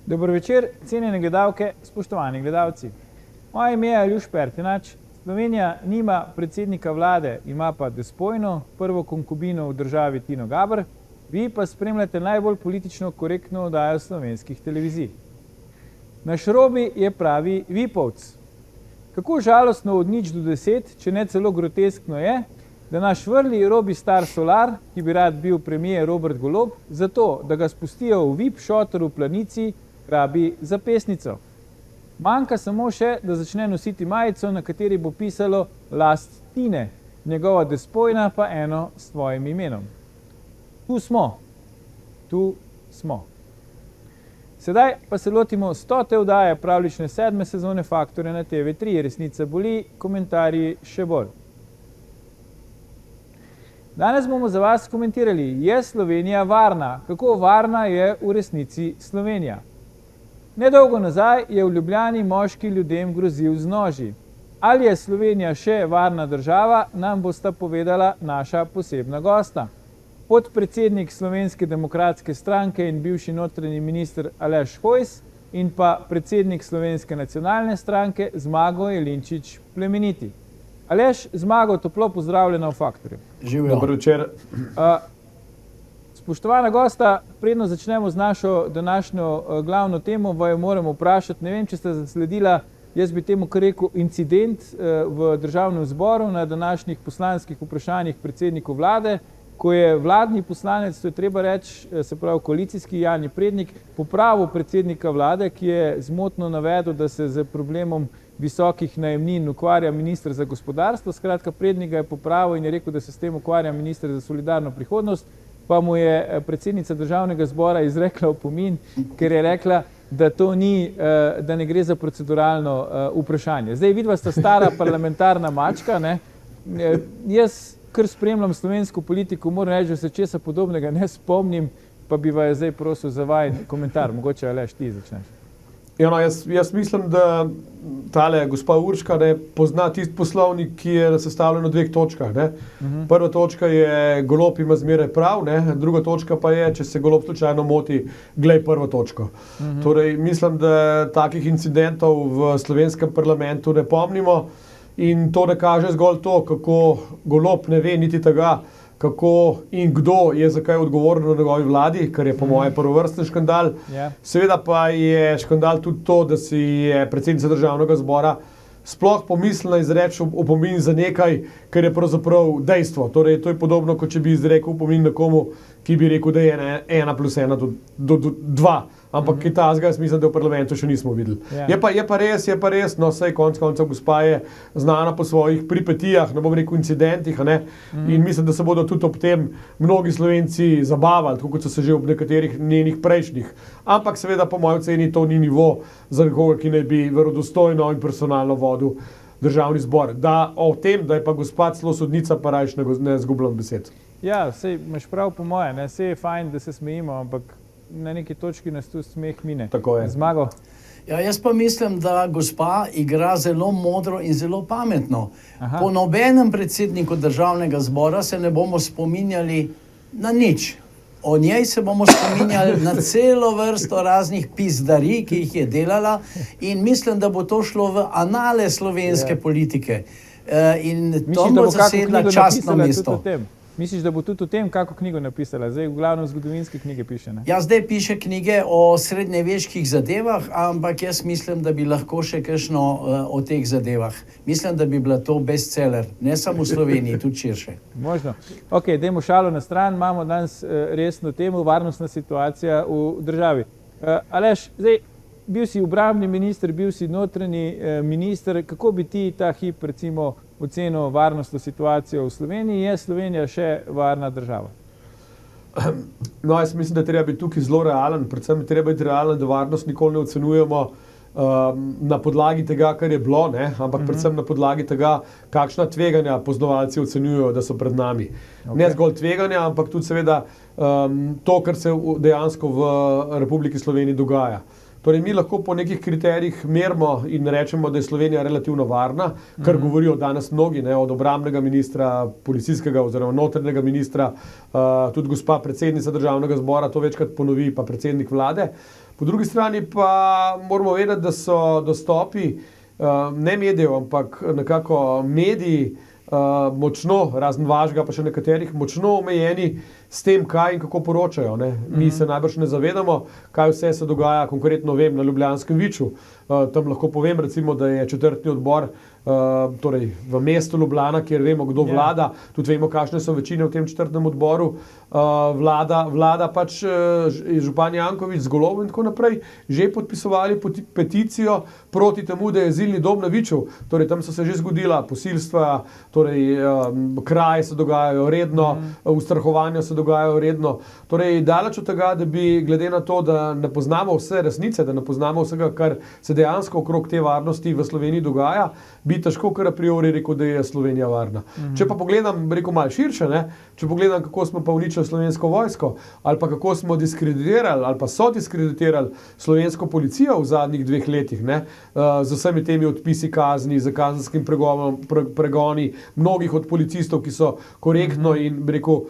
Dobro večer, cenjene gledalke, spoštovani gledalci. Moje ime je Aljuš Pertinač. Slovenija nima predsednika vlade, ima pa despojno, prvo konkubino v državi Tino Gaber, vi pa spremljate najbolj politično korektno oddajo slovenskih televizij. Naš Robi je pravi vipovc. Kako žalostno od 0 do 10, če ne celo groteskno je, da naš vrli Robi star solar, ki bi rad bil premier Robert Golob, zato, da ga spustijo v VIP šotor v Planici, rabi zapestnico. Manjka samo še, da začne nositi majico, na kateri bo pisalo Last Tine, njegova despojna pa eno s svojim imenom. Tu smo. Sedaj pa se lotimo 100. oddaje pravljične 7. sezone Faktorja na TV3. Resnica boli, komentarji še bolj. Danes bomo za vas komentirali, je Slovenija varna? Kako varna je v resnici Slovenija? Nedolgo nazaj je v Ljubljani moški ljudem grozil z noži. Ali je Slovenija še varna država, nam bosta povedala naša posebna gosta. Podpredsednik Slovenske demokratske stranke in bivši notranji minister Aleš Hojs in pa predsednik Slovenske nacionalne stranke Zmago Jelinčič Plemeniti. Aleš, Zmago, toplo pozdravljena v Faktorju. Živijo. Dobro večer. Spoštovana gosta, predno začnemo z našo današnjo glavno temo, vaju moram vprašati, ne vem, če ste zasledila, jaz bi temu kar rekel incident v državnem zboru na današnjih poslanskih vprašanjih predsedniku vlade, ko je vladni poslanec, to je treba reči, se pravi koalicijski Jani Prednik, popravil predsednika vlade, ki je zmotno navedel, da se z problemom visokih najemnin ukvarja minister za gospodarstvo. Skratka, Prednik ga je popravil in je rekel, da se s tem ukvarja minister za solidarno prihodnost, pa mu je predsednica državnega zbora izrekla opomin, ker je rekla, da to ni, da ne gre za proceduralno vprašanje. Zdaj, vidva sta stara parlamentarna mačka, ne? Jaz kar spremljam slovensko politiko, moram reči, da se česa podobnega ne spomnim, pa bi vaju zdaj prosil za vajen komentar. Mogoče, Aleš, ti začneš. Jaz mislim, da tale gospa Urška pozna tisti poslovnik, ki je sestavljen v 2 točkah. Prva točka je, Golob ima zmeraj prav, druga točka pa je, če se Golob slučajno moti, glej prvo točko. Torej, mislim, da takih incidentov v slovenskem parlamentu ne pomnimo in to ne kaže zgolj to, kako Golob ne ve niti tega, kako in kdo je zakaj odgovoren na njegovi vladi, kar je po moje prvovrsten škandal. Seveda pa je škandal tudi to, da si je predsednica državnega zbora sploh pomislila izreči opomin za nekaj, kar je pravzaprav dejstvo. Torej, to je podobno, kot če bi izrekel opomin nekomu, ki bi rekel, da je 1 + 1 do 2. Ampak kaj tazga, jaz mislim, da v parlamentu še nismo videli. Je pa res, no, saj konec koncev gospa je znana po svojih pripetijah, ne bom rekel incidentih, in mislim, da se bodo tudi ob tem mnogi Slovenci zabavali, tako kot so se že ob nekaterih njenih prejšnjih. Ampak seveda po moji oceni to ni nivo za nekoga, ki naj bi verodostojno in personalno vodil državni zbor. Da o tem, da je pa gospa celo sodnica, pa rajš ne zgubljam besed. Ja, sej imaš prav po moje, sej je fajn, da se smejimo, ampak na neki točki nas tu smeh mine. Tako je. Zmago? Ja, jaz pa mislim, da gospa igra zelo modro in zelo pametno. Po nobenem predsedniku državnega zbora se ne bomo spominjali na nič. O njej se bomo spominjali na celo vrsto raznih pizdarij, ki jih je delala, in mislim, da bo to šlo v anale slovenske politike. In to bo zasedla častno mesto. Misliš, da bo tudi o tem kako knjigo napisala? Zdaj v glavnem zgodovinske knjige piše, ne? Ja, zdaj piše knjige o srednjeveških zadevah, ampak jaz mislim, da bi lahko še kakšno o teh zadevah. Mislim, da bi bila to bestseller, ne samo v Sloveniji, tudi širše. Možno. Ok, dajmo šalo na stran, imamo danes resno temo, varnostna situacija v državi. Aleš, zdaj, bil si obrambni minister, bil si notranji minister, kako bi ti ta hip, recimo, ocenil varnostno situacijo v Sloveniji? Je Slovenija še varna država? No, jaz mislim, da treba biti tukaj zelo realen. Predvsem treba biti realen, da varnost nikoli ne ocenjujemo na podlagi tega, kar je bilo, ampak predvsem na podlagi tega, kakšna tveganja poznavalci ocenjujejo, da so pred nami. Ne zgolj tveganja, ampak tudi seveda to, kar se dejansko v Republiki Sloveniji dogaja. Torej, mi lahko po nekih kriterijih merimo in rečemo, da je Slovenija relativno varna, kar govorijo danes mnogi, od obrambnega ministra, policijskega oziroma notranjega ministra, tudi gospa predsednica državnega zbora to večkrat ponovi, pa predsednik vlade. Po drugi strani pa moramo vedeti, da so dostopi ne medijev, ampak nekako mediji močno, razen vašega, pa še nekaterih, močno omejeni s tem, kaj in kako poročajo. Ne? Mi se najbrž ne zavedamo, kaj vse se dogaja, konkretno vem, na Ljubljanskem Viču. Tam lahko povem, recimo, da je četrtni odbor torej v mestu Ljubljana, kjer vemo, kdo vlada, tudi vemo, kakšne so večine v tem četrtnem odboru, vlada pač župan Janković z Golobom in tako naprej, že podpisovali peticijo proti temu, da je azilni dom na Viču. Torej, tam so se že zgodila posilstva, torej kraje se dogajajo redno, ustrahovanja se dogajajo redno. Torej, daleč od tega, da bi glede na to, da ne poznamo vse resnice, da ne poznamo vsega, kar se dejansko okrog te varnosti v Sloveniji dogaja, bi težko kar a priori rekel, da je Slovenija varna. Če pa pogledam, rekel malo širše, ne? Če pogledam, kako smo pa uničili Slovensko vojsko, ali pa kako smo diskreditirali, ali pa so diskreditirali slovensko policijo v zadnjih 2 letih, ne? Z vsemi temi odpisi kazni, z kazenskim pregoni, mnogih od policistov, ki so korektno in rekel,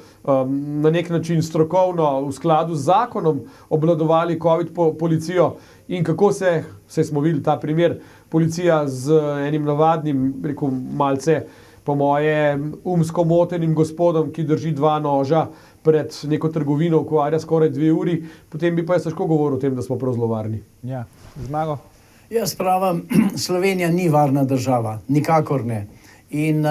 na nek način strokovno v skladu z zakonom obvladovali COVID policijo in kako se smo videli ta primer, policija z enim navadnim, rekel, malce po moje umsko motenim gospodom, ki drži 2 noža pred neko trgovino, ukvarja skoraj 2 uri, potem bi pa jaz težko govoril o tem, da smo prav zelo varni. Ja, Zmago? Jaz pravim, Slovenija ni varna država, nikakor ne. In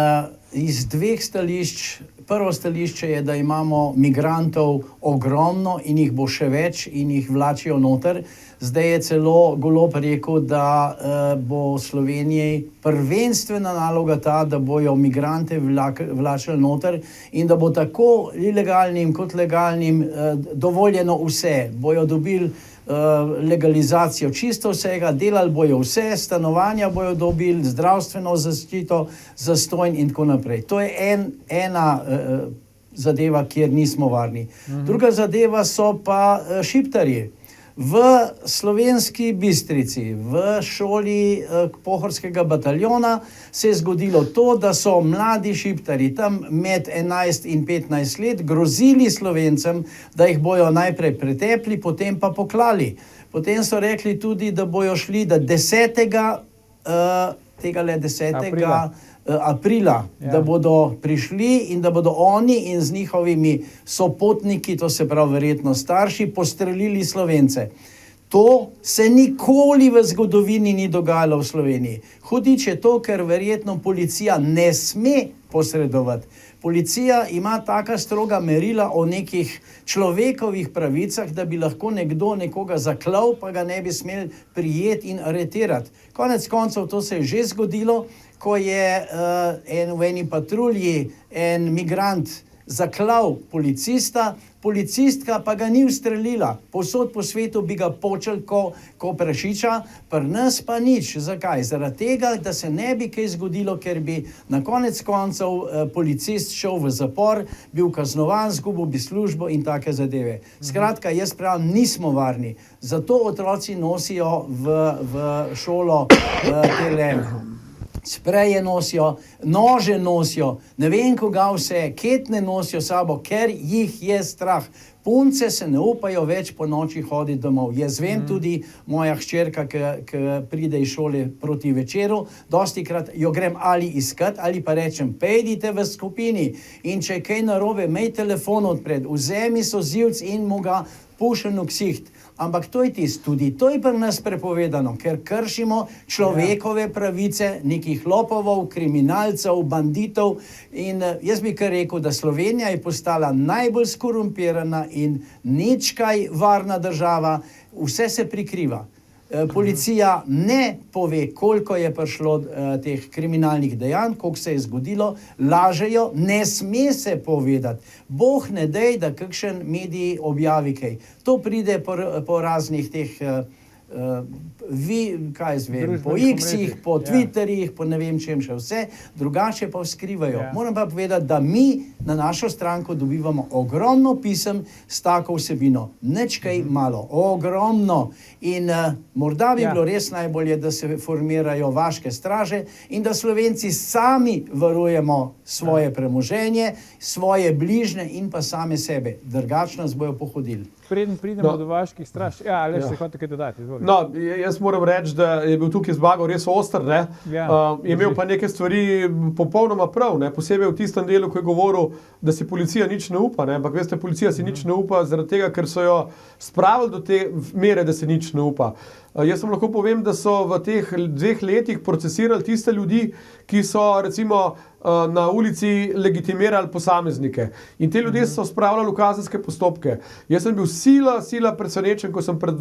iz 2 stališč, prvo stališče je, da imamo migrantov ogromno in jih bo še več in jih vlačijo noter. Zdaj je celo Golob rekel, da bo Sloveniji prvenstvena naloga ta, da bojo migrante vlačili noter in da bo tako ilegalnim kot legalnim dovoljeno vse. Bojo dobili legalizacijo čisto vsega, delali bojo vse, stanovanja bojo dobili, zdravstveno zaščito, zastonj in tako naprej. To je ena zadeva, kjer nismo varni. Druga zadeva so pa šiptarji. V Slovenski Bistrici, v šoli Pohorskega bataljona se je zgodilo to, da so mladi šiptarji tam med 11 in 15 let grozili Slovencem, da jih bojo najprej pretepli, potem pa poklali. Potem so rekli tudi, da bojo šli do 10. aprila, da bodo prišli in da bodo oni in z njihovimi sopotniki, to se pravi verjetno starši, postrelili Slovence. To se nikoli v zgodovini ni dogajalo v Sloveniji. Hudič je to, ker verjetno policija ne sme posredovati. Policija ima taka stroga merila o nekih človekovih pravicah, da bi lahko nekdo nekoga zaklal, pa ga ne bi smel prijeti in aretirati. Konec koncev to se je že zgodilo, ko je v eni patrulji en migrant zaklal policista, policistka pa ga ni ustrelila. Povsod po svetu bi ga počeli ko prašiča, pri nas pa nič. Zakaj? Zaradi tega, da se ne bi kaj zgodilo, ker bi na konec koncev policist šel v zapor, bil kaznovan, izgubil bi službo in take zadeve. Skratka, jaz pravim, nismo varni. Zato otroci nosijo v šolo tele spreje nosijo, nože nosijo, ne vem koga vse, ketne nosijo sabo, ker jih je strah. Punce se ne upajo več po noči hoditi domov. Jaz vem tudi, moja hčerka, ki pride iz šole proti večeru, dostikrat jo grem ali iskat, ali pa rečem, pojdite v skupini in če je kaj narobe, imej telefon odpred, vzemi solzivec in mu ga pušen v ksiht. Ampak to je tudi to je pri nas prepovedano, ker kršimo človekove pravice nekih lopovov, kriminalcev, banditov in jaz bi kar rekel, da Slovenija je postala najbolj skorumpirana in nič kaj varna država, vse se prikriva. Policija ne pove, koliko je prišlo teh kriminalnih dejanj, koliko se je zgodilo, lažejo, ne sme se povedati. Bog ne dej, da kakšen medij objavi kaj. To pride po raznih teh kaj jaz vem, po Družbenih X-ih, omrežjih, po ja. Twitterjih, po ne vem čem še vse, drugače pa skrivajo. Ja. Moram pa povedati, da mi na našo stranko dobivamo ogromno pisem s tako vsebino. Nič kaj malo, ogromno. In morda bi Ja. bilo res najbolje, da se formirajo vaške straže in da Slovenci sami varujemo svoje premoženje, svoje bližnje in pa same sebe. Drugače nas bojo pohodili. Preden pridemo No. do vaških straž, ja, ali Ja. se hočete kaj dodati? Izvolite. No, jaz moram reči, da je bil tukaj zmagal res oster, ne? Ja, Je imel drži. pa neke stvari popolnoma prav, ne? Posebej v tistem delu, ko je govoril, da si policija nič ne upa, ne? Ampak veste, policija si nič ne upa zaradi tega, ker so jo spravili do te mere, da se nič ne upa. Jaz vam lahko povem, da so v teh 2 letih procesirali tiste ljudi, ki so recimo na ulici legitimirali posameznike. In te ljudje so spravljali v kazenske postopke. Jaz sem bil sila presenečen, ko sem pred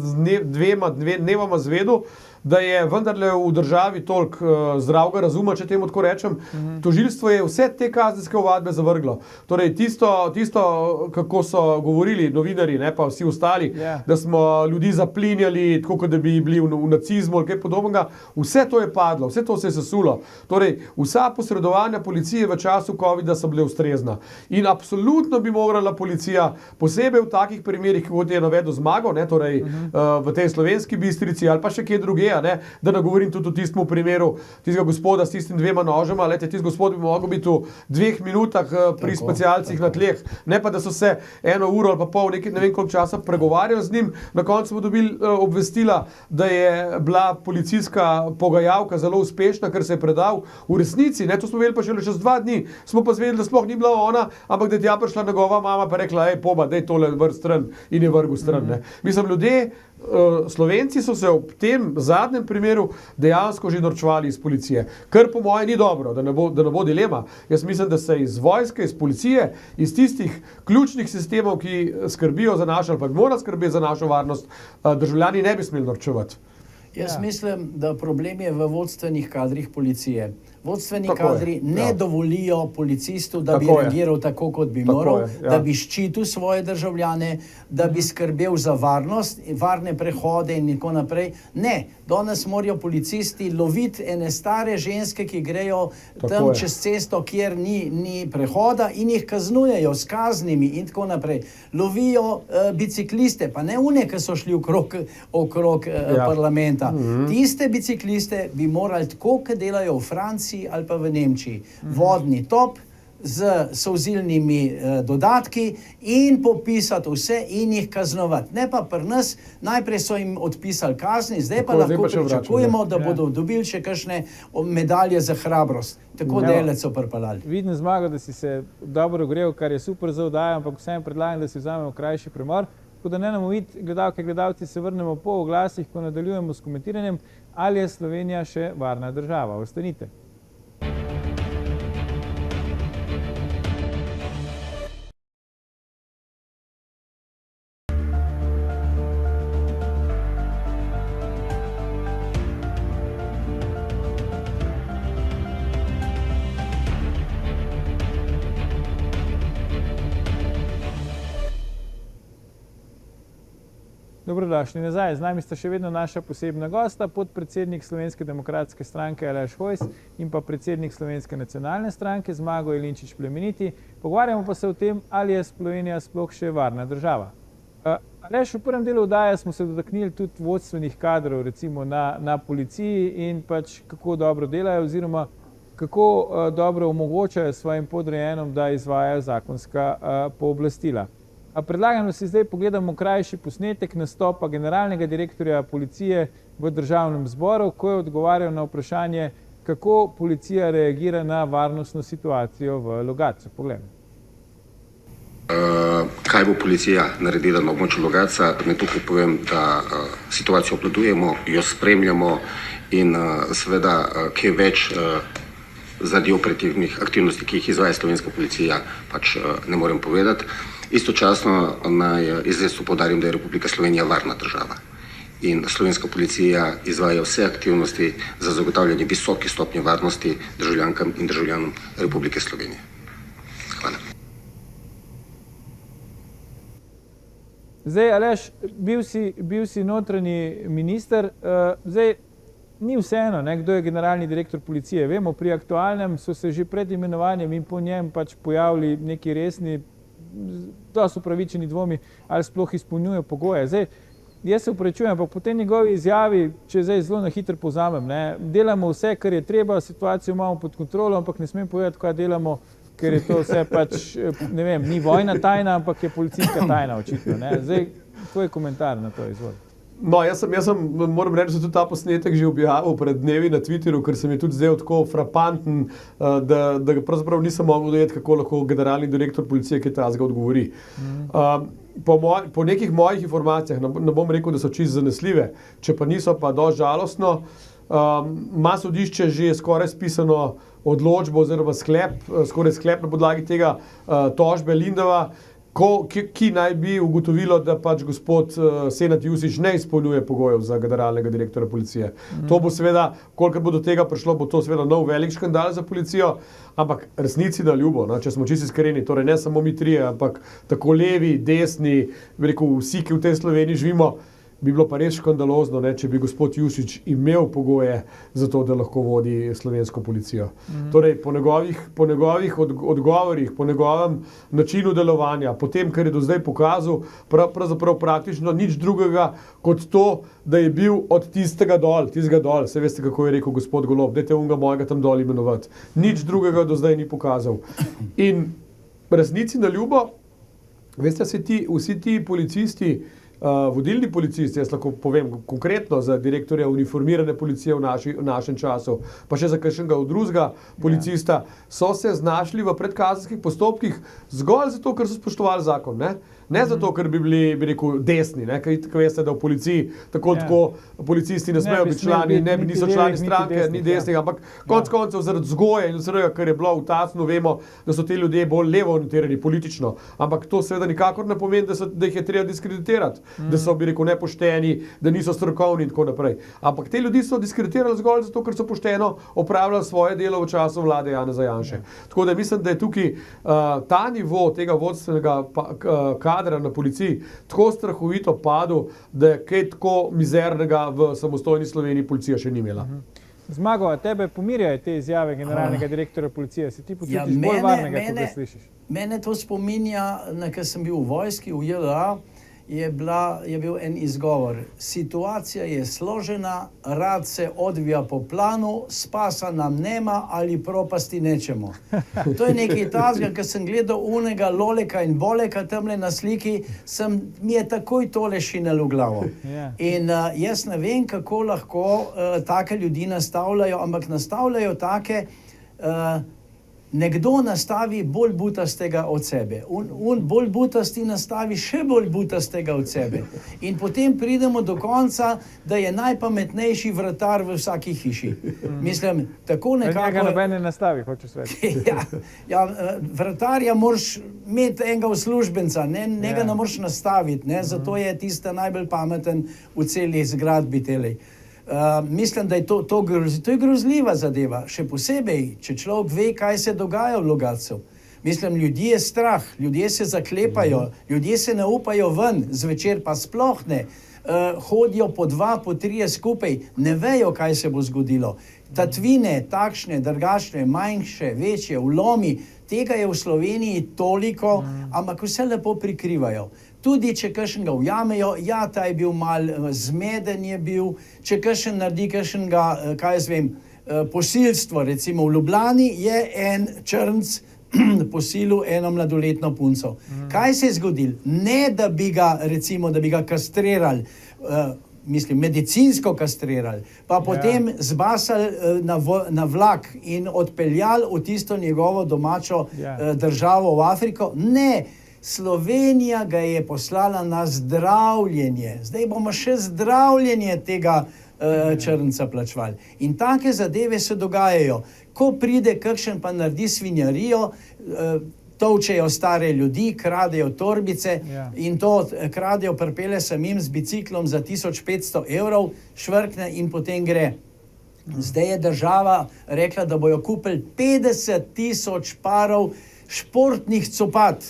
dvema dnevoma zvedel, da je vendarle v državi toliko zdravega razuma, če temu tako rečem. Tožilstvo je vse te kazenske ovadbe zavrglo. Torej tisto, kako so govorili novinarji, ne pa vsi ostali, Ja. da smo ljudi zaplinjali, tako kot da bi bili v nacizmu ali kaj podobnega, vse to je padlo, vse to se je sesulo. Torej, vsa posredovanja policije v času covida so bile ustrezna. In absolutno bi morala policija, posebej v takih primerih, kot je navedel Zmago, ne, torej v tej Slovenski Bistrici ali pa še kje druge, ne, da ne govorim tudi o tistem primeru tistega gospoda s tistim 2 nožema, lejte, tisti gospod bi mogel biti v 2 minutah pri specialcih na tleh, ne pa da so se 1 uro ali pa pol, ne vem koliko časa pregovarjali z njim, na koncu smo dobili obvestila, da je bila policijska pogajalka zelo uspešna, ker se je predal. V resnici, ne, to smo vedeli pa šele čez 2 dni, smo pa zvedeli, da sploh ni bila ona, ampak da je tja prišla njegova mama pa rekla, ej poba, daj tole vrst stran in je vrgel stran. Ne. Mislim, ljudje, Slovenci so se ob tem zadnjem primeru dejansko že norčevali iz policije, kar po moje ni dobro, da ne bo dilema. Jaz mislim, da se iz vojske, iz policije, iz tistih ključnih sistemov, ki skrbijo za našo ali pa mora skrbeti za našo varnost, državljani ne bi smeli norčevati. Jaz Ja. mislim, da problem je v vodstvenih kadrih policije. Vodstveni Tako je, kadri ne ja. dovolijo policistu, da bi Tako je. reagiral tako, kot bi Tako moral, je, ja. da bi ščitil svoje državljane, da bi skrbel za varnost, varne prehode in tako naprej. Ne, danes morajo policisti loviti ene stare ženske, ki grejo Tako tam je. čez cesto, kjer ni prehoda in jih kaznujejo s kaznimi in tako naprej. Lovijo bicikliste, pa ne une, ki so šli okrog Ja. parlamenta. Tiste bicikliste bi morali tako, kot delajo v Franciji ali pa v Nemčiji. Vodni top z solzilnimi dodatki in popisati vse in jih kaznovati. Ne pa pri nas, najprej so jim odpisali kazni, zdaj pa Tako, zdaj lahko pa še vračajo, pričakujemo, da Ja. bodo dobili še kakšne medalje za hrabrost. Tako Ja. daleč so pripeljali. Vidim, Zmago, da si se dobro ogrel, kar je super za oddajo, ampak vsem predlagam, da si vzamemo krajši premor. Tako da ne nam uvid, gledalke, gledalci, se vrnemo po oglasih, ko nadaljujemo s komentiranjem, ali je Slovenija še varna država. Ostanite. Dobrodošli nazaj. Z nami sta še vedno naša posebna gosta, podpredsednik Slovenske demokratske stranke Aleš Hojs in pa predsednik Slovenske nacionalne stranke Zmago Jelinčič Plemeniti. Pogovarjamo pa se o tem, ali je Slovenija sploh še varna država. Aleš, v prvem delu oddaje smo se dotaknili tudi vodstvenih kadrov, recimo na policiji in pač kako dobro delajo oziroma kako dobro omogočajo svojim podrejenom, da izvajajo zakonska pooblastila. Predlagam, da si zdaj pogledamo krajši posnetek nastopa generalnega direktorja policije v državnem zboru, ko je odgovarjal na vprašanje, kako policija reagira na varnostno situacijo v Logatcu. Poglejmo. Kaj bo policija naredila na območju Logatca? Ne tukaj povem, da situacijo obvladujemo, jo spremljamo in seveda kaj več zaradi operativnih aktivnosti, ki jih izvaja slovenska policija, pač ne morem povedati. Istočasno naj izrecno poudarim, da je Republika Slovenija varna država in slovenska policija izvaja vse aktivnosti za zagotavljanje visoke stopnje varnosti državljankam in državljanom Republike Slovenije. Hvala. Zdaj, Aleš, bil si notranji minister, zdaj ni vseeno, ne, kdo je generalni direktor policije. Vemo, pri aktualnem so se že pred imenovanjem in po njem pač pojavili neki resni, dosti upravičeni dvomi, ali sploh izpolnjuje pogoje. Zdaj, jaz se upravičujem, ampak po tej njegovi izjavi, če zdaj zelo na hitro povzamem, ne, delamo vse, kar je treba, situacijo imamo pod kontrolo, ampak ne smem povedati, kaj delamo, ker je to vse pač, ne vem, ni vojna tajna, ampak je policijska tajna očitno. Ne. Zdaj, tvoj komentar na to, izvoli. No, jaz sem, moram reči, da sem tudi ta posnetek že objavil pred dnevi na Twitterju, ker se mi je tudi zdel tako frapanten, da pravzaprav nisem mogel dojeti, kako lahko generalni direktor policije kaj takega odgovori. Po nekih mojih informacijah, ne bom rekel, da so čisto zanesljive, če pa niso, pa dosti žalostno, ima sodišče že skoraj spisano odločbo oziroma skoraj sklep na podlagi tega tožbe Lindava, ki naj bi ugotovilo, da pač gospod Senad Jušić ne izpolnjuje pogojev za generalnega direktorja policije. To bo seveda, kolikor bo do tega prišlo, bo to seveda nov velik škandal za policijo, ampak resnici na ljubo, no, če smo čisto iskreni, torej ne samo mi trije, ampak tako levi, desni, rekel, vsi, ki v tej Sloveniji živimo, bi bilo pa res škandalozno, ne, če bi gospod Jušić imel pogoje za to, da lahko vodi slovensko policijo. Torej, po njegovih odgovorih, po njegovem načinu delovanja, po tem, kar je do zdaj pokazal, pravzaprav praktično nič drugega kot to, da je bil od tistega dol, saj veste, kako je rekel gospod Golob, dajte unga mojega tam dol imenovati. Nič drugega do zdaj ni pokazal. In resnici na ljubo, veste, vsi ti policisti, vodilni policisti, jaz lahko povem konkretno za direktorja uniformirane policije v našem času, pa še za kakšnega drugega policista, so se znašli v predkazenskih postopkih zgolj zato, ker so spoštovali zakon. Ne zato, ker bi bili, bi rekel, desni, ne? Ker veste, da v policiji tako policisti ne smejo biti člani, niso člani stranke, ni desnih, ampak konec koncev zaradi vzgoje in vsega, kar je bilo v Tacnu, vemo, da so ti ljudje bolj levo orientirani politično, ampak to seveda nikakor ne pomeni, da jih je treba diskreditirati, da so, bi rekel, nepošteni, da niso strokovni in tako naprej. Ampak te ljudi so diskreditirali zgolj zato, ker so pošteno opravljali svoje delo v času vlade Janeza Janše. Tako da mislim, da je tukaj ta nivo tega vodstvenega kadra na policiji tako strahovito padel, da je kaj tako mizernega v samostojni Sloveniji policija še ni imela. Zmago, a tebe pomirjajo te izjave generalnega direktorja policije? Se ti počutiš bolj varnega, ko ga slišiš? Mene to spominja, ker sem bil v vojski, v JLA, je bil en izgovor. Situacija je složena, rad se odvija po planu, spasa nam nema ali propasti nećemo. To je nekaj tazga, ker sem gledal unega Loleka in Boleka tamle na sliki, mi je takoj tole šinelo v glavo. In jaz ne vem, kako lahko take ljudi nastavljajo, ampak nastavljajo take, nekdo nastavi bolj butastega od sebe. Bolj butasti nastavi še bolj butastega od sebe. In potem pridemo do konca, da je najpametnejši vratar v vsaki hiši. Mislim, tako nekako... Njega noben ne nastavi, hočeš reči. Vratarja moraš imeti enega uslužbenca, njega ne moraš nastaviti, ne? Zato je tista najbolj pameten v celi zgradbi telej. Mislim, da je to je grozljiva zadeva, še posebej, če človek ve, kaj se dogaja v Logatcu. Mislim, ljudi je strah, ljudje se zaklepajo, ljudje se ne upajo ven, zvečer pa sploh ne. Hodijo po 2, po 3 skupaj, ne vejo, kaj se bo zgodilo. Tatvine, takšne, drugačne, manjše, večje, vlomi, tega je v Sloveniji toliko, ampak vse lepo prikrivajo. Tudi če kakšnega ujamejo, ta je bil malo zmeden je bil, če kakšen naredi kakšnega, kaj jaz vem, posilstvo, recimo v Ljubljani je en črnc posilil eno mladoletno punco. Kaj se je zgodilo? Ne, da bi ga, recimo, da bi ga kastrirali, medicinsko kastrirali, pa potem zbasali na vlak in odpeljali v tisto njegovo domačo državo v Afriko. Ne, Slovenija ga je poslala na zdravljenje. Zdaj bomo še zdravljenje tega črnca plačevali. In take zadeve se dogajajo. Ko pride kakšen pa naredi svinjarijo, tolčejo stare ljudi, kradejo torbice in to kradejo, pripelje samim z biciklom za 1500 €, švrkne in potem gre. Zdaj je država rekla, da bojo kupili 50 000 parov športnih copat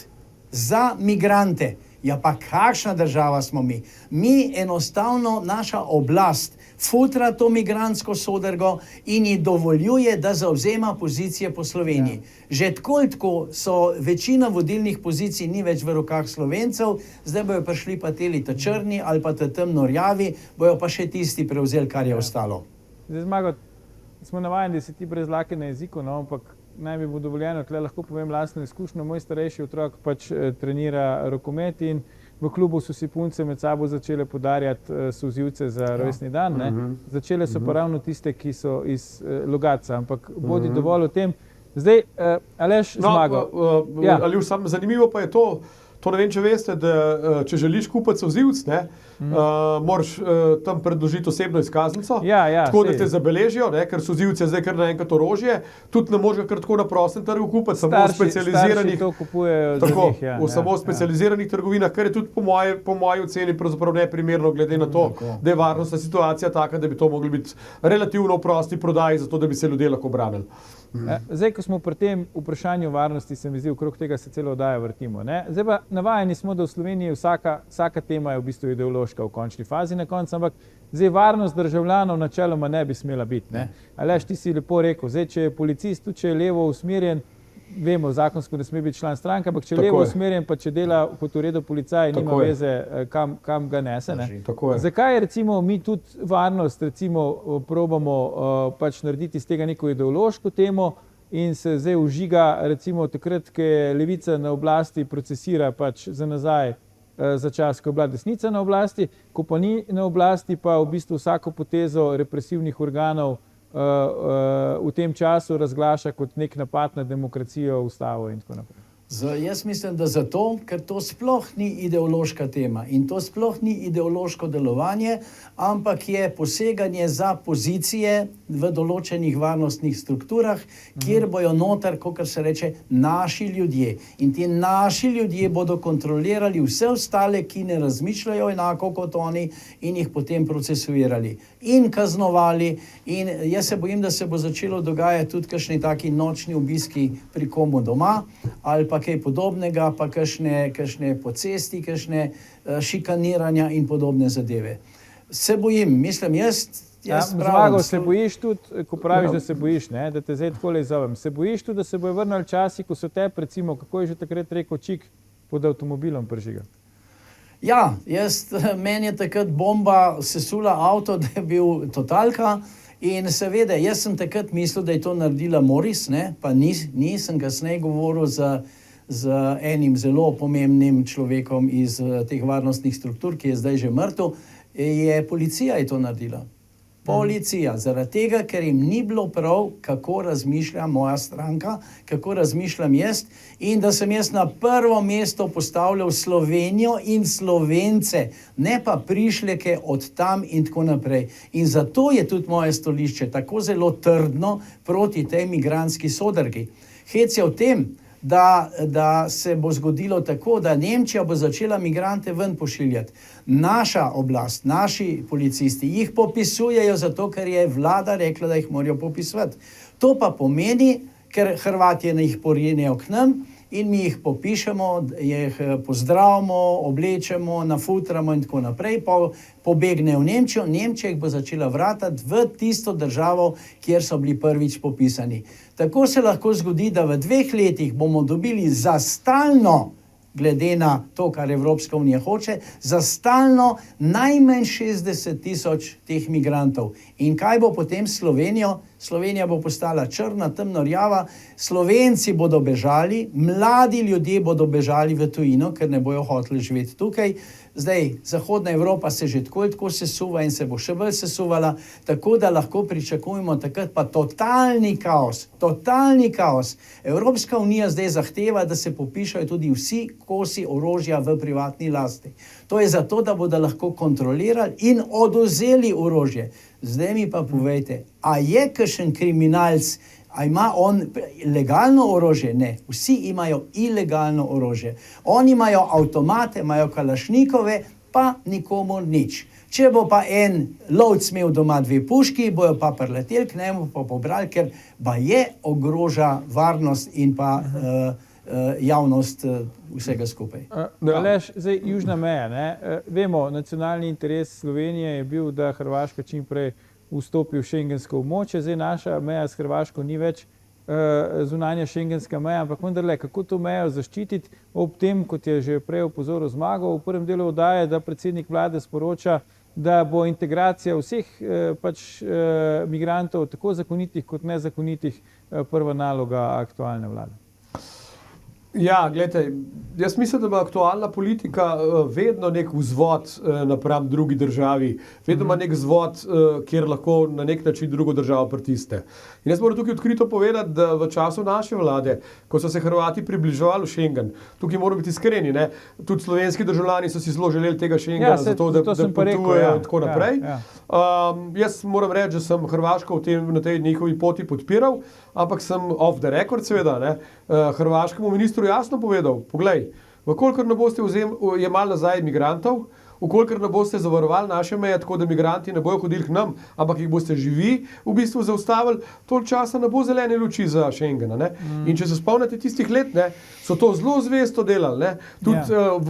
za migrante. Ja, pa kakšna država smo mi? Mi enostavno, naša oblast futra to migrantsko sodrgo in ji dovoljuje, da zavzema pozicije po Sloveniji. Že tako so večina vodilnih pozicij ni več v rokah Slovencev, zdaj bojo prišli pa teli ta črni ali pa ta temno rjavi, bojo pa še tisti prevzeli, kar je ostalo. Zdaj, Zmago, smo navajeni, da si ti brez lake na jeziku, no, ampak naj mi bo dovoljeno, tle lahko povem lastno izkušnjo. Moj starejši otrok pač trenira rokomet in v klubu so si punce med sabo začele podarjati solzivce za rojstni dan. Ne? Začele so pa ravno tiste, ki so iz Logatca, ampak bodi dovolj o tem. Zdaj, Aleš, Zmago. Ali zanimivo pa je to ne vem, če veste, da če želiš kupiti solzivc, moraš tam predložiti osebno izkaznico, tako da te zabeležijo, ker solzivc je zdaj kar naenkrat orožje, tudi ne moreš ga kar tako na prostem trgu kupiti, samo v specializiranih, to kupujejo tako, za njih, v samo specializiranih trgovinah, kar je tudi po moji oceni pravzaprav neprimerno, glede na to, da je varnostna situacija taka, da bi to mogli biti relativno v prosti prodaji, zato da bi se ljudje lahko branili. Zdaj, ko smo pri tem vprašanju varnosti, se mi zdi, okrog tega se celo oddaja vrtimo. Ne? Zdaj pa navajeni smo, da v Sloveniji vsaka tema je v bistvu ideološka v končni fazi na koncu, ampak zdaj varnost državljanov načeloma ne bi smela biti. Ne? Aleš, ti si lepo rekel, zdaj, če je policist, tudi če je levo usmerjen, vemo, zakonsko ne sme biti član stranke, ampak če je levo usmerjen, pa če dela kot v redu policaj, nima veze, kam ga nese. Ne? Zakaj recimo mi tudi varnost probamo pač narediti iz tega neko ideološko temo in se zdaj užiga recimo takrat, ko je levica na oblasti, procesira pač za nazaj za čas, ko je bila desnica na oblasti, ko pa ni na oblasti, pa v bistvu vsako potezo represivnih organov v tem času razglaša kot nek napad na demokracijo, ustavo in tako naprej. Jaz mislim, da zato, ker to sploh ni ideološka tema in to sploh ni ideološko delovanje, ampak je poseganje za pozicije v določenih varnostnih strukturah, kjer bojo noter, kakor se reče, naši ljudje. In ti naši ljudje bodo kontrolirali vse ostale, ki ne razmišljajo enako kot oni in jih potem procesuirali in kaznovali. In jaz se bojim, da se bo začelo dogajati tudi kakšni taki nočni obiski pri komu doma ali pa kaj podobnega, pa kakšne pocesti, kakšne šikaniranja in podobne zadeve. Se bojim, mislim, jaz Zmago, se bojiš tudi, ko praviš, da se bojiš, ne, da te zdaj takole izzovem, se bojiš tudi, da se bojo vrnili časi, ko so tebe, recimo, kako je že takrat rekel Čik, pod avtomobilom prižigal? Ja, meni je takrat bomba sesula avto, da je bil totalka. In seveda, jaz sem takrat mislil, da je to naredila Moris, ne? Pa nisem kasneje govoril z enim zelo pomembnim človekom iz teh varnostnih struktur, ki je zdaj že mrtev, policija je to naredila. Policija, zaradi tega, ker jim ni bilo prav, kako razmišlja moja stranka, kako razmišljam jaz in da sem jaz na prvo mesto postavljal Slovenijo in Slovence, ne pa prišleke od tam in tako naprej. In zato je tudi moje stališče tako zelo trdno proti tej migrantski sodrgi. Hec je v tem, da se bo zgodilo tako, da Nemčija bo začela migrante ven pošiljati. Naša oblast, naši policisti jih popisujejo zato, ker je vlada rekla, da jih morajo popisovati. To pa pomeni, ker Hrvatje jih porinejo k nam in mi jih popišemo, jih pozdravimo, oblečemo, nafutramo in tako naprej, pobegnejo v Nemčijo, Nemčija jih bo začela vratati v tisto državo, kjer so bili prvič popisani. Tako se lahko zgodi, da v 2 letih bomo dobili za stalno, glede na to, kar Evropska unija hoče, za stalno najmanj 60,000 teh migrantov. In kaj bo potem s Slovenijo? Slovenija bo postala črna, temno rjava, Slovenci bodo bežali, mladi ljudje bodo bežali v tujino, ker ne bojo hoteli živeti tukaj. Zdaj, Zahodna Evropa se že tako sesuva in se bo še bolj sesuvala, tako da lahko pričakujemo takrat pa totalni kaos, totalni kaos. Evropska unija zdaj zahteva, da se popišajo tudi vsi kosi orožja v privatni lasti. To je zato, da bodo lahko kontrolirali in odvzeli orožje. Zdaj mi pa povejte, a je kakšen kriminalc, a ima on legalno orožje? Ne, vsi imajo ilegalno orožje. Oni imajo avtomate, imajo kalašnikove, pa nikomu nič. Če bo pa en lovec imel doma 2 puški, bojo pa prileteli k njemu, pa pobrali, ker pa je ogroža varnost in pa javnost vsega skupaj. Aleš, zdaj južna meja. Vemo, nacionalni interes Slovenije je bil, da Hrvaška čim prej vstopi v šengensko območje. Zdaj naša meja s Hrvaško ni več zunanja šengenska meja, ampak vendarle, kako to mejo zaščititi ob tem, kot je že prej opozoril Zmago, v prvem delu oddaje, da predsednik vlade sporoča, da bo integracija vseh migrantov, tako zakonitih kot nezakonitih, prva naloga aktualne vlade. Ja, gledajte, jaz mislim, da ima aktualna politika vedno nek vzvod napram drugi državi, vedno ima nek vzvod, kjer lahko na nek način drugo državo pritisne. In jaz moram tukaj odkrito povedati, da v času naše vlade, ko so se Hrvati približevali v Schengen, tukaj moramo biti iskreni, ne? Tudi slovenski državljani so si zelo želeli tega Schengena, zato da potujejo in tako naprej. Jaz moram reči, da sem Hrvaško na tej njihovi poti podpiral, ampak sem off the record seveda, ne? Hrvaškemu ministru jasno povedal, poglej, vkolikor ne boste jemali nazaj migrantov, vkolikor ne boste zavarovali naše meje, tako da migranti ne bojo hodili k nam, ampak jih boste živi v bistvu zaustavili, toliko časa ne bo zelene luči za Schengena. Ne? In če se spomnite tistih let, ne, so to zelo zvesto delali. Ne? Tudi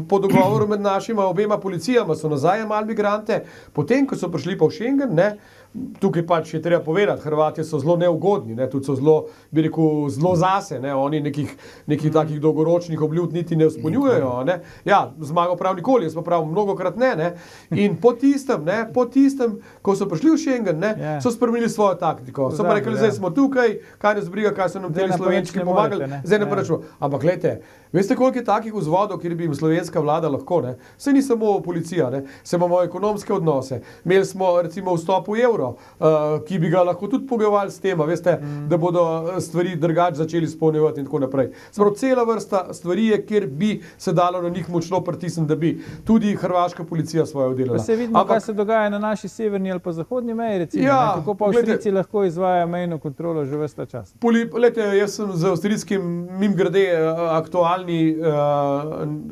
po dogovoru med našima obema policijama so nazaj jemali migrante, potem, ko so prišli pa v Schengen, ne, tukaj pač je treba povedati, Hrvatje so zelo neugodni, ne, tudi so zelo, bi rekel, zelo zase, ne, oni nekih takih dolgoročnih obljub niti ne izpolnjujejo, ne. Ja, Zmago prav nikoli, jaz pa prav mnogokrat ne. In po tistem, ko so prišli v Schengen, ne, so spremenili svojo taktiko. So pa rekli, zdaj smo tukaj, kaj nas briga, kaj so nam teli Slovenčki pomagali, zdaj ne prečemo. Ampak gledajte, veste, koliko je takih vzvodov, kjer bi jim slovenska vlada lahko, ne? Saj ni samo policija, ne? Se imamo ekonomske odnose. Imeli smo recimo vstop v evro, ki bi ga lahko tudi pogojevali s tem, veste, da bodo stvari drugače začeli izpolnjevati in tako naprej. Sprav, cela vrsta stvari je, kjer bi se dalo na njih močno pritisniti, da bi tudi hrvaška policija svoje oddelala. Pa se vidimo, kaj se dogaja na naši severni ali pa zahodni meji, recimo, kako pa Avstrijci lahko izvajajo mejno kontrolo že ves ta čas. Glejte, jaz sem z avstrijskim, mimogrede, aktualni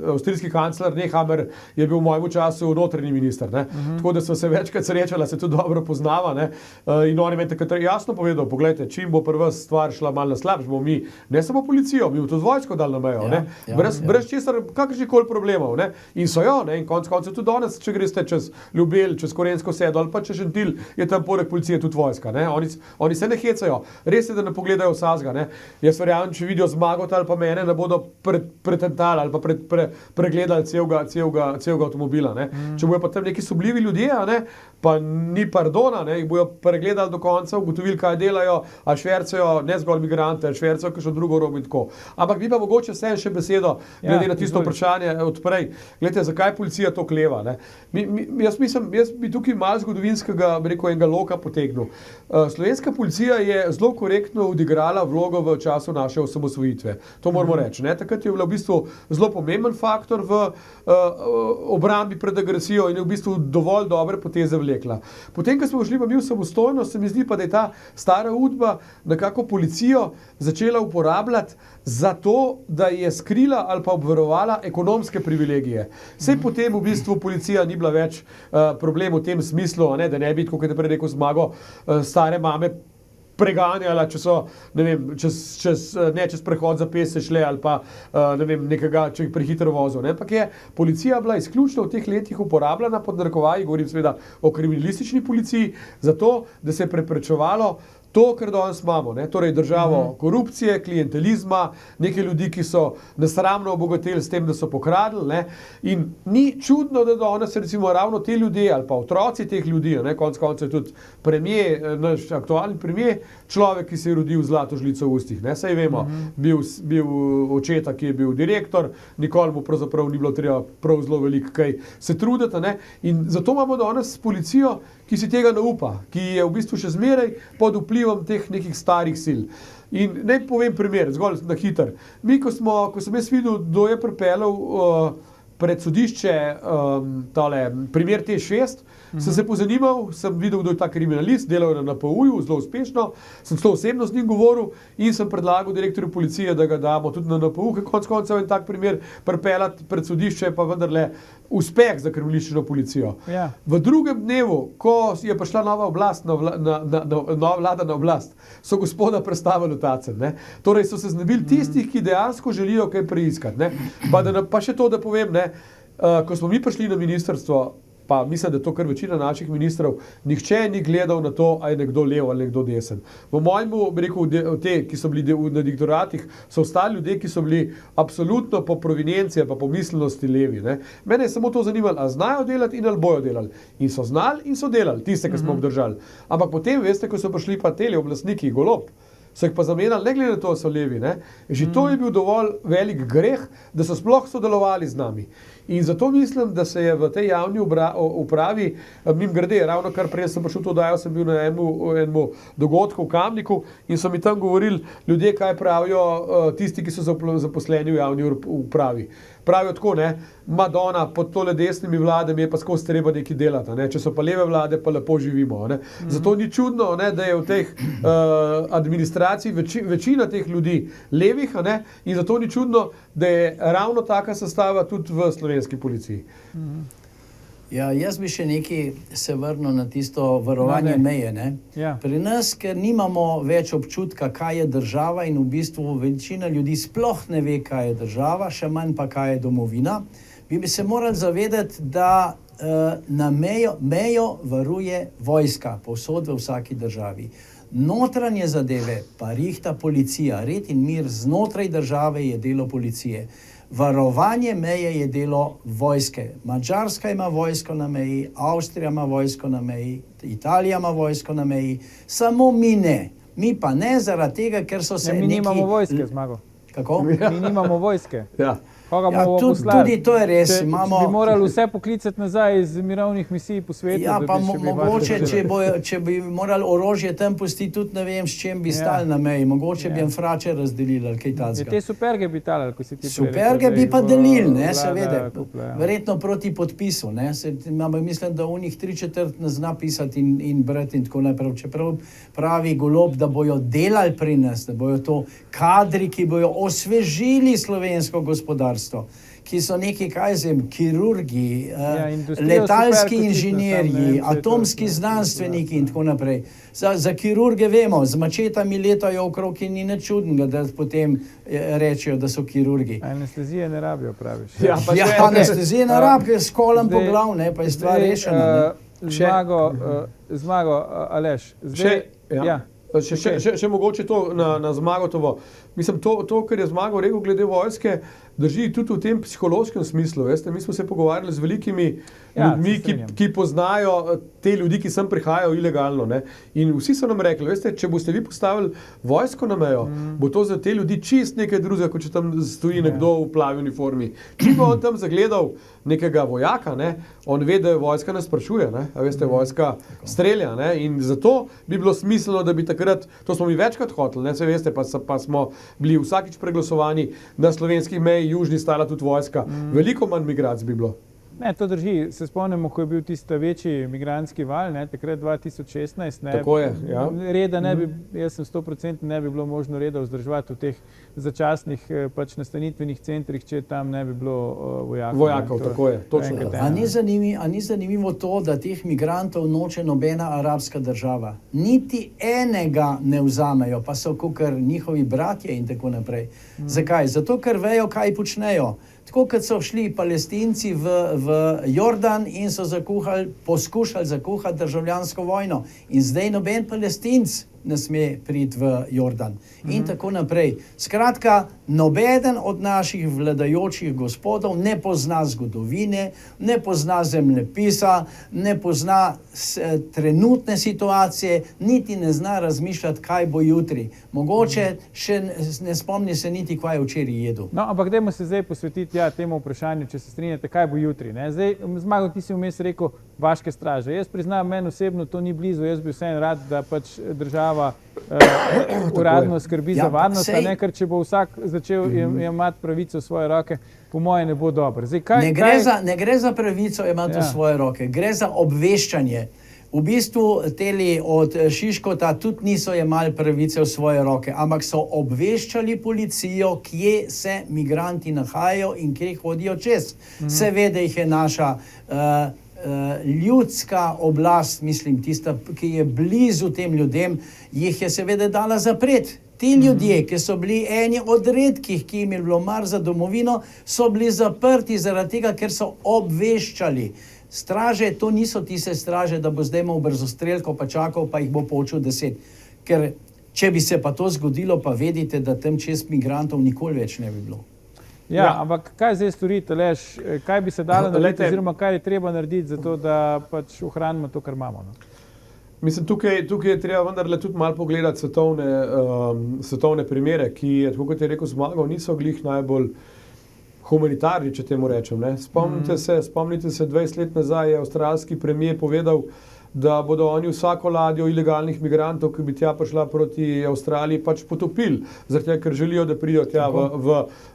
avstrijski kancler Nehammer je bil v mojem času notranji minister, ne? Tako da so se večkrat srečala, se tudi dobro poznava, ne? In on je meni takrat jasno povedal, poglejte, čim bo prva stvar šla malo na slabš, bomo mi ne samo policijo, mi bomo tudi vojsko dali na mejo, ne? Brez česar kakršnihkoli problemov, ne? In so jo, ne? In konec tudi danes, če greste čez Ljubelj, čez Korensko sedo ali pa čez Šentilj, je tam poleg policije tudi vojska, ne? Oni se ne hecajo, res je, da ne pogledajo vsazga, ne? Jaz verjamem, če vidijo Zmagot ali pa mene, ne bodo pretentali ali pa pregledali celega avtomobila, ne? Če bojo pa tam neki sobljivi ljudje, ne? Pa ni pardona, ne? Jih bojo pregledali do konca, ugotovili, kaj delajo, a švercajo ne zgolj migrante, a švercajo kakšno drugo robo in tako. Ampak bi pa mogoče vseeno še besedo, glede na tisto vprašanje odprej. Glejte, zakaj policija to kleva, ne? Jaz bi tukaj malo zgodovinskega, bi rekel, enega loka potegnil. Slovenska policija je zelo korektno odigrala vlogo v času naše osamosvojitve. To moramo reči, ne? Takrat je bila v bistvu zelo pomemben faktor v obrambi pred agresijo in je v bistvu dovolj dobre poteze vlekla. Potem, ko smo šli pa mi v samostojnost, se mi zdi pa, da je ta stara udba nekako policijo začela uporabljati za to, da je skrila ali pa obvarovala ekonomske privilegije. Sej potem v bistvu policija ni bila več problem v tem smislu, ne, da ne bi, kot je prej rekel Zmago, stare mame preganjala, če so, ne vem, čez prehod za pes se šle ali pa, ne vem, nekega, če jih prehitro vozil, ne, ampak je policija bila izključno v teh letih uporabljena pod narekovaji, govorim seveda o kriminalistični policiji, zato, da se je preprečevalo to, kar danes imamo, ne? Torej državo korupcije, klientelizma, nekaj ljudi, ki so nesramno obogateli s tem, da so pokradli, ne? In ni čudno, da danes recimo ravno te ljudje ali pa otroci teh ljudi, ne? Konec koncev je tudi premier, naš aktualni premier, človek, ki se je rodil z zlato žlico v ustih, ne? Saj vemo, bil očeta, ki je bil direktor, nikoli mu pravzaprav ni bilo treba prav zelo veliko kaj se truditi, ne? In zato imamo danes policijo, ki si tega ne upa, ki je v bistvu še zmeraj pod vplivom teh nekih starih sil. In naj povem primer, zgolj na hiter. Mi, ko sem jaz videl, kdo je pripeljal pred sodišče primer T6, sem se pozanimal, sem videl, kdo je ta kriminalist, delal na NPU-ju, zelo uspešno, sem zelo osebno z njim govoril in sem predlagal direktorju policije, da ga damo tudi na NPU, ker konec koncev en tak primer pripeljati pred sodišče, pa vendarle uspeh za kriminalistično policijo. Ja. V drugem dnevu, ko je prišla nova oblast, nova vlada na oblast, so gospoda prestavili v tacen. Ne? Torej so se znebili tistih, ki dejansko želijo kaj preiskati. Ne? Pa še to, da povem, ne? Ko smo mi prišli na ministrstvo, pa mislim, da je to kar večina naših ministrov, nihče ni gledal na to, ali je nekdo lev ali nekdo desen. V mojemu, bi rekel, te, ki so bili na direktoratih, so ostali ljudje, ki so bili absolutno po provenienci pa po miselnosti levi. Ne? Mene je samo to zanimalo, ali znajo delati in ali bojo delali. In so znali in so delali, tiste, ki smo obdržali. Ampak potem, veste, ko so prišli pa tele oblastniki, Golob, so jih pa zamenjali, ne glede na to, da so levi. Ne? Že to je bil dovolj velik greh, da so sploh sodelovali z nami. In zato mislim, da se je v tej javni upravi, mimogrede, ravno kar prej sem prišel to dajo, sem bil na enemu dogodku v Kamniku in so mi tam govorili ljudje, kaj pravijo tisti, ki so zaposleni v javni upravi. Pravijo tako, ne, Madonna pod tole desnimi vladami je pa skozi treba nekaj delati, ne? Če so pa leve vlade, pa lepo živimo. Ne? Zato ni čudno, ne, da je v teh administraciji večina teh ljudi levih, ne? In zato ni čudno, da je ravno taka sestava tudi v slovenski policiji. Ja, jaz bi še nekaj se vrnil na tisto varovanje meje. Ne? Ja. Pri nas, ker nimamo več občutka, kaj je država in v bistvu večina ljudi sploh ne ve, kaj je država, še manj pa, kaj je domovina, bi se morali zavedati, da na mejo varuje vojska, povsod v vsaki državi. Notranje zadeve pa rihta policija, red in mir znotraj države je delo policije. Varovanje meje je delo vojske. Madžarska ima vojsko na meji, Avstrija ima vojsko na meji, Italija ima vojsko na meji, samo mi ne. Mi pa ne zaradi tega, ker so se mi nimamo vojske, Zmago. Kako? Mi nimamo vojske. Ja. Koga bomo poslali? Tudi to je res. Bi morali vse poklicati nazaj iz mirovnih misij po svetu. Ja, pa mogoče, če bi morali orožje tam pustiti, tudi ne vem, s čem bi stali na meji. Mogoče bi jim frače razdelili ali kaj takega. Te superge bi talali, ko si ti superge bi pa delili, ne, seveda. Verjetno proti podpisu, ne. Mislim, da v njih 3/4 ne zna pisati in brati in tako naprej. Čeprav pravi Golob, da bojo delali pri nas, da bojo to kadri, ki bojo osvežili slovensko gospodarstvo, ki so neki, kaj zem, kirurgi, letalski inženirji, atomski znanstveniki in tako naprej. Za kirurge vemo, z mačetami letajo okrog in ni nič čudnega, da potem rečejo, da so kirurgi. Anestezije ne rabijo, praviš. Ja, anestezije ne rabijo, s kolom po glav, ne, pa je stvar rešena. Zmago, Aleš, Še mogoče to na Zmagotovo. Mislim, to, kar je Zmago rekel glede vojske, drži tudi v tem psihološkem smislu. Veste? Mi smo se pogovarjali z velikimi ljudmi, ki poznajo te ljudi, ki sem prihajajo ilegalno. Ne? In vsi so nam rekli, veste, če boste vi postavili vojsko na mejo, bo to za te ljudi čist nekaj drugega, kot če tam stoji nekdo v plavi uniformi. Če bo on tam zagledal nekega vojaka, ne? On ve, da vojska nas sprašuje, ne? A veste, vojska strelja. Ne? In zato bi bilo smiselno, da bi takrat, to smo mi večkrat hoteli, ne? Se veste, pa smo bili vsakič preglasovani na slovenskih meji, južni stala tudi vojska. Veliko manj migracij bi bilo. Ne, to drži. Se spomnimo, ko je bil tisti večji migrantski val, ne, takrat 2016. Ne, tako je, ja. Reda ne bi, jaz sem 100% ne bi bilo možno reda vzdrževati v teh začasnih pač nastanitvenih centrih, če tam ne bi bilo vojakov. Tako je, točno. A ni zanimivo to, da teh migrantov noče nobena arabska država? Niti enega ne vzamejo, pa so kakor njihovi bratje in tako naprej. Zakaj? Zato, ker vejo, kaj počnejo. Tako kot so šli Palestinci v Jordan in so poskušali zakuhati državljansko vojno. In zdaj noben Palestinc ne sme priti v Jordan. In tako naprej. Skratka, nobeden od naših vladajočih gospodov ne pozna zgodovine, ne pozna zemljepisa, ne pozna trenutne situacije, niti ne zna razmišljati, kaj bo jutri. Mogoče še ne spomni se niti, kaj je včeraj jedel. No, ampak dajmo se zdaj posvetiti temu vprašanju, če se strinjate, kaj bo jutri. Ne? Zdaj, Zmago, ti si vmes rekel vaške straže. Jaz priznam, meni osebno to ni blizu, jaz bi vseeno rad, da pač država uradno skrbi za varnost, ne, ker če bo vsak začel imati pravico v svoje roke, po moje ne bo dobro. Zdaj, ne gre za pravico imati v svoje roke, gre za obveščanje. V bistvu teli od Šiškota tudi niso jemali pravice v svoje roke, ampak so obveščali policijo, kje se migranti nahajajo in kje hodijo čez. Seveda jih je naša ljudska oblast, mislim, tista, ki je blizu tem ljudem, jih je seveda dala zapreti. Ti ljudje, ki so bili eni od redkih, ki jim je bilo mar za domovino, so bili zaprti zaradi tega, ker so obveščali. Straže, to niso tiste straže, da bo zdaj imel brzostrelko pa čakal, pa jih bo poučil 10. Ker če bi se pa to zgodilo, pa vedite, da tam čez migrantov nikoli več ne bi bilo. Ja, ampak kaj zdaj storiti, Aleš? Kaj bi se dalo narediti, oziroma kaj je treba narediti za to, da pač ohranimo to, kar imamo? No? Mislim, tukaj je treba vendarle tudi malo pogledati svetovne primere, ki, tako kot je rekel Zmago, niso glih najbolj humanitarni, če temu rečem. Ne? Spomnite se, 20 let nazaj je avstralski premier povedal, da bodo oni vsako ladjo ilegalnih migrantov, ki bi tja prišla proti Avstraliji, pač potopili, zaradi tega, ker želijo, da pridejo tja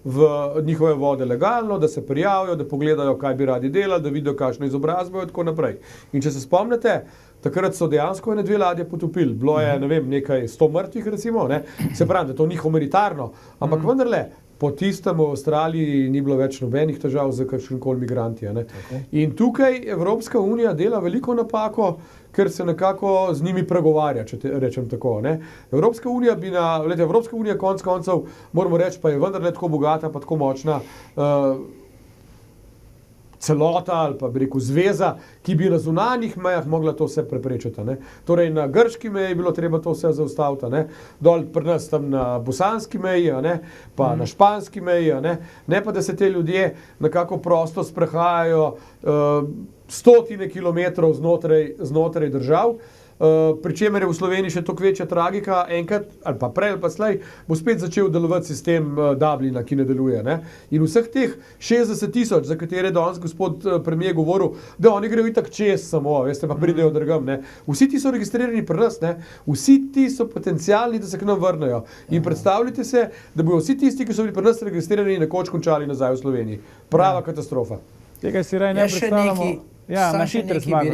v njihove vode legalno, da se prijavijo, da pogledajo, kaj bi radi delali, da vidijo, kakšno izobrazbo in tako naprej. In če se spomnite, takrat so dejansko ene 2 ladje potopili. Bilo je, ne vem, nekaj 100 mrtvih, recimo, ne? Se pravi, da to ni humanitarno, ampak vendarle, po tistem v Avstraliji ni bilo več nobenih težav z kakšnikoli migranti. Ne? In tukaj Evropska unija dela veliko napako, ker se nekako z njimi pregovarja, če rečem tako. Ne? Evropska unija konec koncev, moramo reči, pa je vendarle tako bogata, pa tako močna celota ali pa bi rekel zveza, ki bi na zunanjih mejah mogla to vse preprečiti. Ne? Torej na grški meji je bilo treba to vse zaustaviti, ne? Dol pri nas tam na bosanski meji, ne? Pa na španski meji, ne pa da se te ljudje nekako prosto sprehajajo stotine kilometrov znotraj držav, pri čemer je v Sloveniji še toliko večja tragika, enkrat ali pa prej ali pa slej bo spet začel delovati sistem Dublina, ki ne deluje. Ne? In vseh teh 60 000, za katere danes gospod premier govoril, da oni grejo itak čez samo, veste, pa pridejo drugam. Ne? Vsi ti so registrirani pri nas, ne? Vsi ti so potencialni, da se k nam vrnejo. In predstavljajte se, da bodo vsi tisti, ki so bili pri nas registrirani, nekoč končali nazaj v Sloveniji. Prava katastrofa. Tega si raje ne predstavljamo. Ja, na hitro Zmago,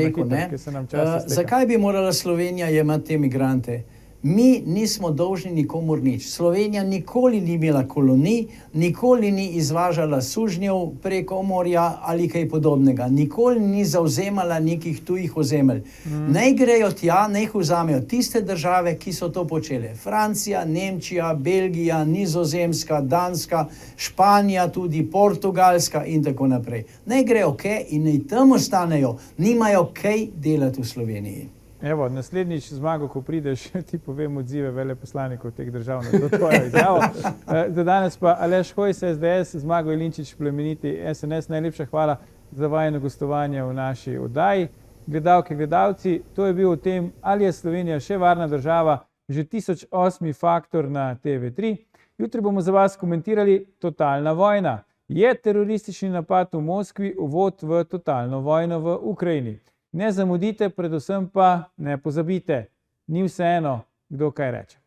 ki se nam čas izteka. Zakaj bi morala Slovenija jemati te migrante? Mi nismo dolžni nikomur nič. Slovenija nikoli ni imela kolonij, nikoli ni izvažala sužnjev preko morja ali kaj podobnega. Nikoli ni zauzemala nekih tujih ozemelj. Naj grejo tja, naj vzamejo tiste države, ki so to počele. Francija, Nemčija, Belgija, Nizozemska, Danska, Španija, tudi Portugalska in tako naprej. Naj grejo kaj in naj tam ostanejo. Nimajo kaj delati v Sloveniji. Evo, naslednjič, Zmago, ko prideš, ti povem odzive veleposlanikov teh držav na to tvojo izjavo. Do danes pa Aleš Hojs, SDS, Zmago Jelinčič, plemeniti SNS, najlepša hvala za vajino gostovanje v naši oddaji. Gledalke, gledalci, to je bil o tem, ali je Slovenija še varna država, že 1008. faktor na TV3. Jutri bomo za vas komentirali totalna vojna. Je teroristični napad v Moskvi uvod v totalno vojno v Ukrajini? Ne zamudite, predvsem pa ne pozabite, ni vseeno, kdo kaj reče.